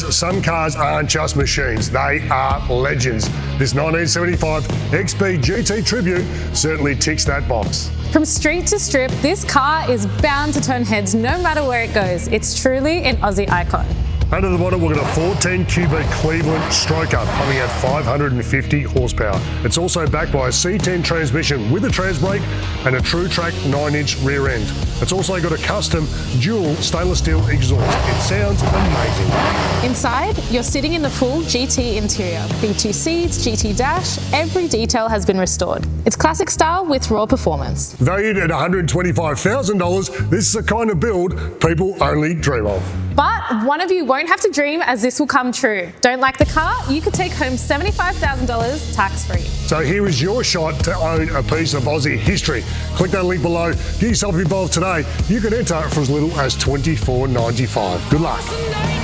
Guys, some cars aren't just machines, they are legends. This 1975 XB GT Tribute certainly ticks that box. From street to strip, this car is bound to turn heads no matter where it goes. It's truly an Aussie icon. Under the bonnet, we've got a 14 cubic Cleveland stroker coming at 550 horsepower. It's also backed by a C10 transmission with a transbrake and a Truetrac 9-inch rear end. It's also got a custom dual stainless steel exhaust. It sounds amazing. Inside, you're sitting in the full GT interior. B2 seats, GT dash, every detail has been restored. It's classic style with raw performance. Valued at $125,000, this is a kind of build people only dream of. But one of you won't have to dream, as this will come true. Don't like the car? You could take home $75,000 tax-free. So here is your shot to own a piece of Aussie history. Click that link below. Get yourself involved today. You can enter for as little as $24.95. Good luck.